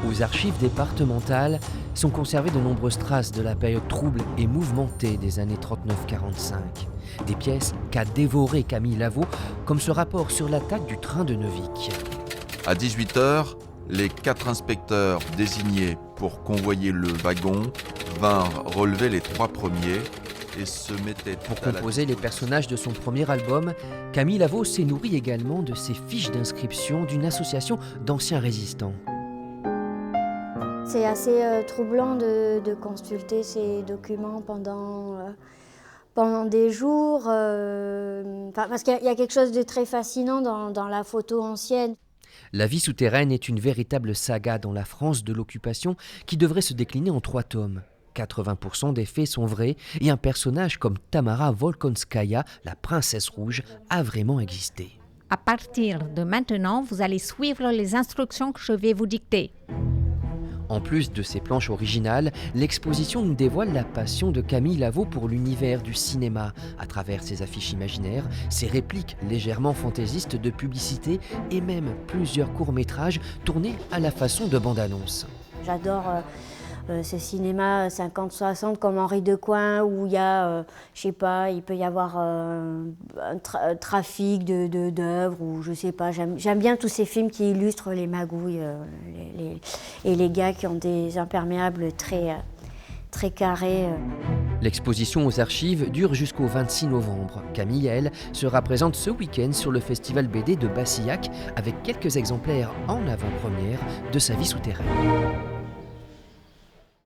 Aux archives départementales sont conservées de nombreuses traces de la période trouble et mouvementée des années 39-45. Des pièces qu'a dévoré Camille Lavaux, comme ce rapport sur l'attaque du train de Neuvic. À 18h, les 4 inspecteurs désignés pour convoyer le wagon vinrent relever les 3 premiers et se mettaient Pour composer les personnages de son premier album, Camille Lavaux s'est nourri également de ses fiches d'inscription d'une association d'anciens résistants. C'est assez troublant de consulter ces documents pendant des jours, parce qu'il y a quelque chose de très fascinant dans la photo ancienne. La vie souterraine est une véritable saga dans la France de l'occupation qui devrait se décliner en 3 tomes. 80% des faits sont vrais et un personnage comme Tamara Volkonskaya, la princesse rouge, a vraiment existé. À partir de maintenant, vous allez suivre les instructions que je vais vous dicter. En plus de ses planches originales, l'exposition nous dévoile la passion de Camille Lavaux pour l'univers du cinéma, à travers ses affiches imaginaires, ses répliques légèrement fantaisistes de publicité et même plusieurs courts-métrages tournés à la façon de bande-annonce. J'adore ce cinéma 50-60 comme Henri Decoing où il y a, je sais pas, il peut y avoir un trafic d'œuvres ou je sais pas. J'aime bien tous ces films qui illustrent les magouilles et les gars qui ont des imperméables très carrés. L'exposition aux archives dure jusqu'au 26 novembre. Camille, elle, sera présente ce week-end sur le festival BD de Bassillac avec quelques exemplaires en avant-première de sa vie souterraine.